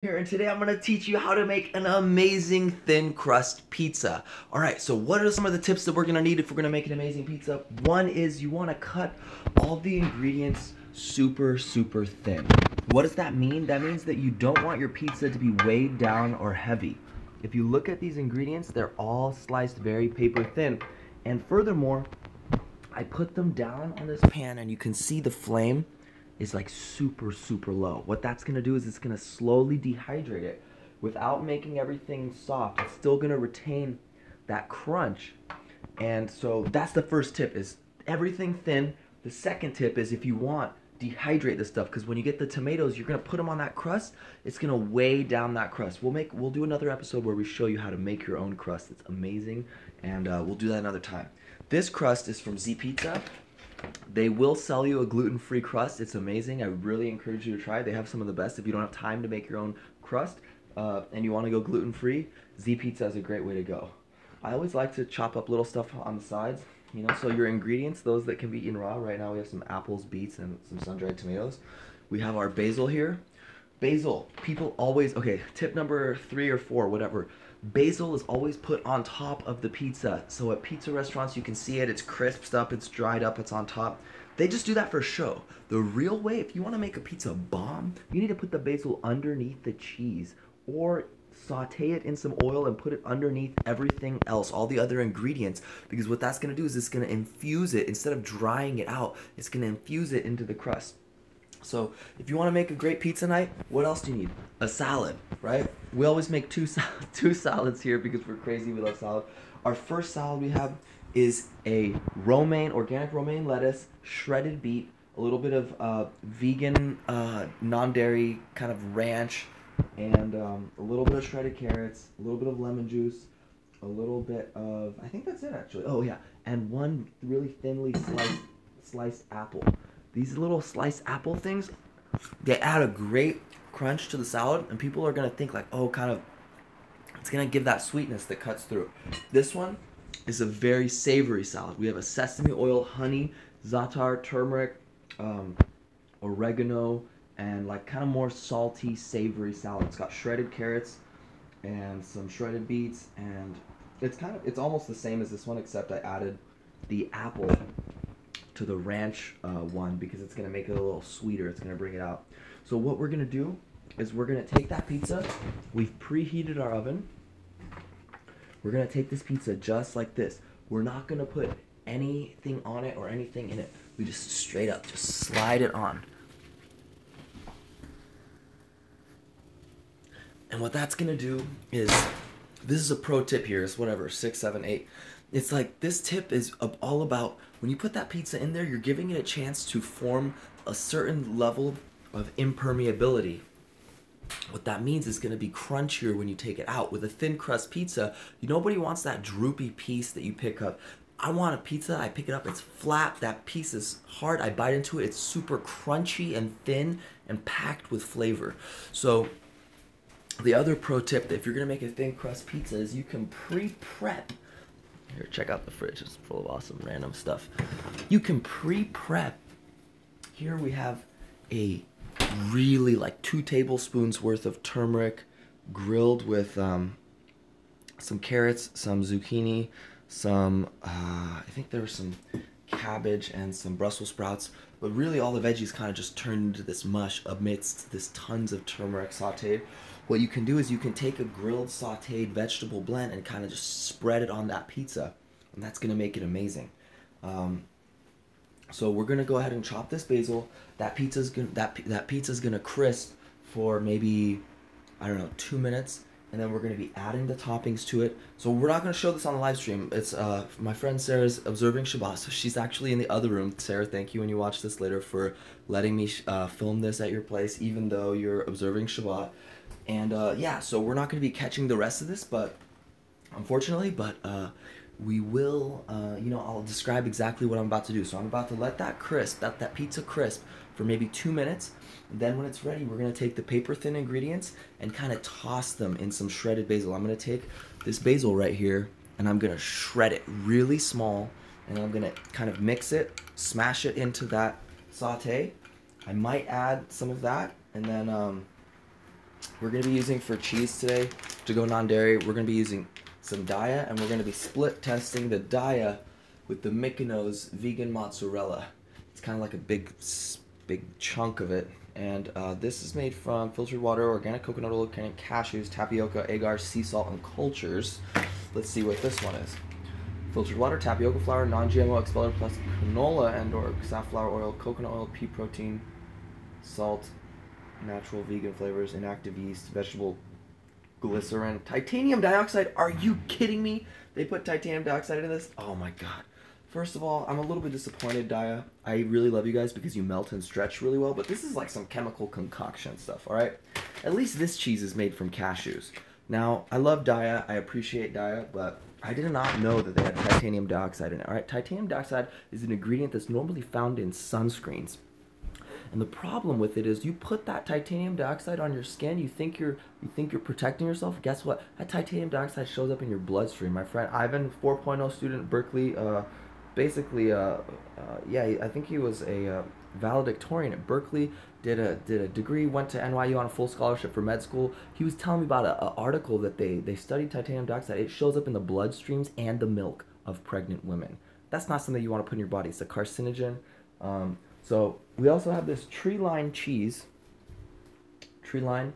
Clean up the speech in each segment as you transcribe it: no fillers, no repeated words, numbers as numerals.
Here, and today I'm going to teach you how to make an amazing thin crust pizza. Alright, so what are some of the tips that we're going to need if we're going to make an amazing pizza? One is you want to cut all the ingredients super thin. What does that mean? That means that you don't want your pizza to be weighed down or heavy. If you look at these ingredients, they're all sliced very paper thin. And furthermore, I put them down on this pan and you can see the flame is like super low. What that's gonna do is it's gonna slowly dehydrate it without making everything soft. It's still gonna retain that crunch. And so that's the first tip, is everything thin. The second tip is, if you want, dehydrate the stuff, because when you get the tomatoes, you're gonna put them on that crust. It's gonna weigh down that crust. We'll do another episode where we show you how to make your own crust. It's amazing, and we'll do that another time. This crust is from Z Pizza. They will sell you a gluten-free crust. It's amazing. I really encourage you to try it. They have some of the best. If you don't have time to make your own crust and you want to go gluten-free, Z Pizza is a great way to go. I always like to chop up little stuff on the sides, you know, so your ingredients, those that can be eaten raw. Right now we have some apples, beets, and some sun-dried tomatoes. We have our basil here. Basil, people always, okay, tip number 3 or 4, whatever. Basil is always put on top of the pizza. So at pizza restaurants, you can see it. It's crisped up, it's dried up, it's on top. They just do that for show. The real way, if you want to make a pizza bomb, you need to put the basil underneath the cheese, or saute it in some oil and put it underneath everything else, all the other ingredients, because what that's going to do is it's going to infuse it. Instead of drying it out, it's going to infuse it into the crust. So if you want to make a great pizza night, what else do you need? A salad, right? We always make two salads here because we're crazy. We love salad. Our first salad we have is a organic romaine lettuce, shredded beet, a little bit of vegan, non-dairy kind of ranch, and a little bit of shredded carrots, a little bit of lemon juice, a little bit of, I think that's it actually. Oh yeah, and one really thinly sliced apple. These little sliced apple things, they add a great crunch to the salad, and people are gonna think like, oh, kind of, it's gonna give that sweetness that cuts through. This one is a very savory salad. We have a sesame oil, honey, za'atar, turmeric, oregano, and like kind of more salty, savory salad. It's got shredded carrots and some shredded beets, and it's almost the same as this one, except I added the apple to the ranch one because it's going to make it a little sweeter. It's going to bring it out. So what we're going to do is we're going to take that pizza. We've preheated our oven. We're going to take this pizza just like this. We're not going to put anything on it or anything in it. We just straight up just slide it on. And what that's going to do is, this is a pro tip here. It's whatever, 6, 7, 8. It's like, this tip is all about, when you put that pizza in there, you're giving it a chance to form a certain level of impermeability. What that means is going to be crunchier when you take it out. With a thin crust pizza, nobody wants that droopy piece that you pick up. I want a pizza, I pick it up, it's flat, that piece is hard, I bite into it, it's super crunchy and thin and packed with flavor. So the other pro tip, that if you're going to make a thin crust pizza, is you can pre-prep. Here, check out the fridge. It's full of awesome random stuff. You can pre-prep. Here we have a really like 2 tablespoons worth of turmeric grilled with some carrots, some zucchini, some, I think there was some cabbage and some Brussels sprouts. But really all the veggies kind of just turned into this mush amidst this tons of turmeric sauteed. What you can do is you can take a grilled sauteed vegetable blend and kind of just spread it on that pizza, and that's going to make it amazing. So we're going to go ahead and chop this basil. That pizza's gonna crisp for maybe, I don't know, 2 minutes, and then we're going to be adding the toppings to it. So we're not going to show this on the live stream. It's my friend Sarah's observing Shabbat, so she's actually in the other room. Sarah, thank you when you watch this later for letting me film this at your place, even though you're observing Shabbat. And yeah, so we're not going to be catching the rest of this, but unfortunately, we will, I'll describe exactly what I'm about to do. So I'm about to let that crisp, that pizza crisp for maybe 2 minutes. And then when it's ready, we're going to take the paper thin ingredients and kind of toss them in some shredded basil. I'm going to take this basil right here and I'm going to shred it really small, and I'm going to kind of mix it, smash it into that saute. I might add some of that, and then we're going to be using for cheese today, to go non-dairy, we're going to be using some Daya, and we're going to be split testing the Daya with the Mykonos vegan mozzarella. It's kind of like a big chunk of it. And this is made from filtered water, organic coconut oil, organic cashews, tapioca, agar, sea salt, and cultures. Let's see what this one is. Filtered water, tapioca flour, non-GMO expeller plus canola and or safflower oil, coconut oil, pea protein, salt, natural vegan flavors, inactive yeast, vegetable glycerin, titanium dioxide. Are you kidding me? They put titanium dioxide into this? Oh my god. First of all, I'm a little bit disappointed, Daya. I really love you guys because you melt and stretch really well, but this is like some chemical concoction stuff, alright? At least this cheese is made from cashews. Now, I love Daya, I appreciate Daya, but I did not know that they had titanium dioxide in it, alright? Titanium dioxide is an ingredient that's normally found in sunscreens. And the problem with it is you put that titanium dioxide on your skin, you think you're protecting yourself. Guess what? That titanium dioxide shows up in your bloodstream. My friend Ivan, 4.0 student at Berkeley, yeah, I think he was a valedictorian at Berkeley, did a degree, went to NYU on a full scholarship for med school. He was telling me about an article that they studied titanium dioxide. It shows up in the bloodstreams and the milk of pregnant women. That's not something you want to put in your body. It's a carcinogen. So we also have this tree line cheese, scallion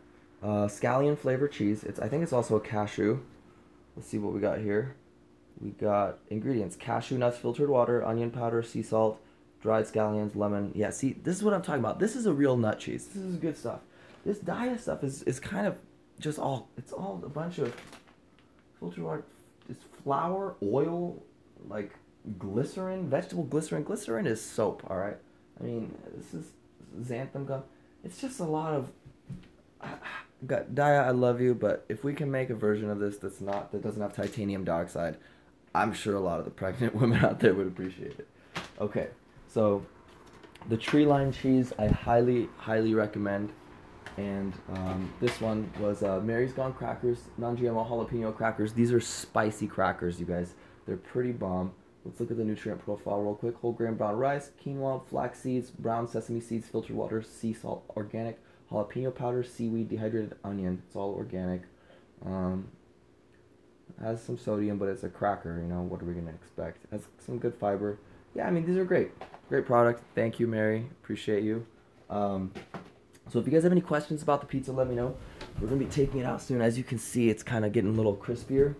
flavored cheese. I think it's also a cashew. Let's see what we got here. We got ingredients: cashew nuts, filtered water, onion powder, sea salt, dried scallions, lemon. Yeah, see, this is what I'm talking about. This is a real nut cheese. This is good stuff. This Daya stuff is kind of just it's all a bunch of filtered water. It's flour, oil, like glycerin, vegetable glycerin. Glycerin is soap, all right? I mean, this is xanthan gum. It's just a lot of... Daya, I love you, but if we can make a version of this that doesn't have titanium dioxide, I'm sure a lot of the pregnant women out there would appreciate it. Okay, so the tree line cheese I highly, highly recommend. And this one was Mary's Gone crackers, non-GMO jalapeno crackers. These are spicy crackers, you guys. They're pretty bomb. Let's look at the nutrient profile real quick. Whole grain brown rice, quinoa, flax seeds, brown sesame seeds, filtered water, sea salt, organic, jalapeno powder, seaweed, dehydrated onion. It's all organic. Has some sodium, but it's a cracker, you know, what are we going to expect? Has some good fiber. Yeah, I mean, these are great. Great product. Thank you, Mary. Appreciate you. So if you guys have any questions about the pizza, let me know. We're going to be taking it out soon. As you can see, it's kind of getting a little crispier.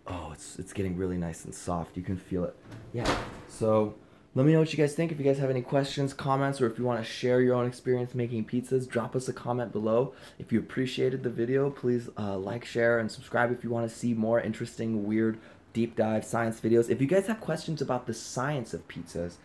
Oh, it's getting really nice and soft. You can feel it. Yeah, so let me know what you guys think. If you guys have any questions, comments, or if you want to share your own experience making pizzas, drop us a comment below. If you appreciated the video, please like, share, and subscribe if you want to see more interesting, weird, deep dive science videos. If you guys have questions about the science of pizzas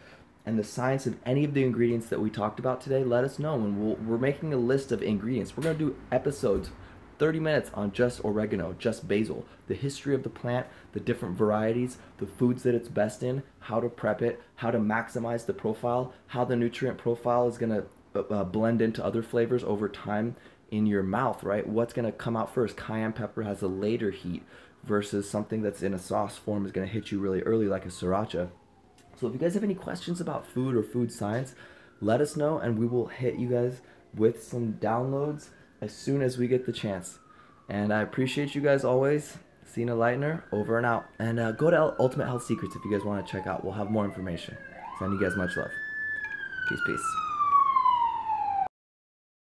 and the science of any of the ingredients that we talked about today, let us know, and we're making a list of ingredients. We're going to do episodes 30 minutes on just oregano, just basil, the history of the plant, the different varieties, the foods that it's best in, how to prep it, how to maximize the profile, how the nutrient profile is going to blend into other flavors over time in your mouth, right? What's going to come out first? Cayenne pepper has a later heat versus something that's in a sauce form is going to hit you really early like a sriracha. So if you guys have any questions about food or food science, let us know and we will hit you guys with some downloads as soon as we get the chance. And I appreciate you guys always. Cena Leitner, over and out. And go to Ultimate Health Secrets if you guys want to check out. We'll have more information. Send you guys much love. Peace, peace.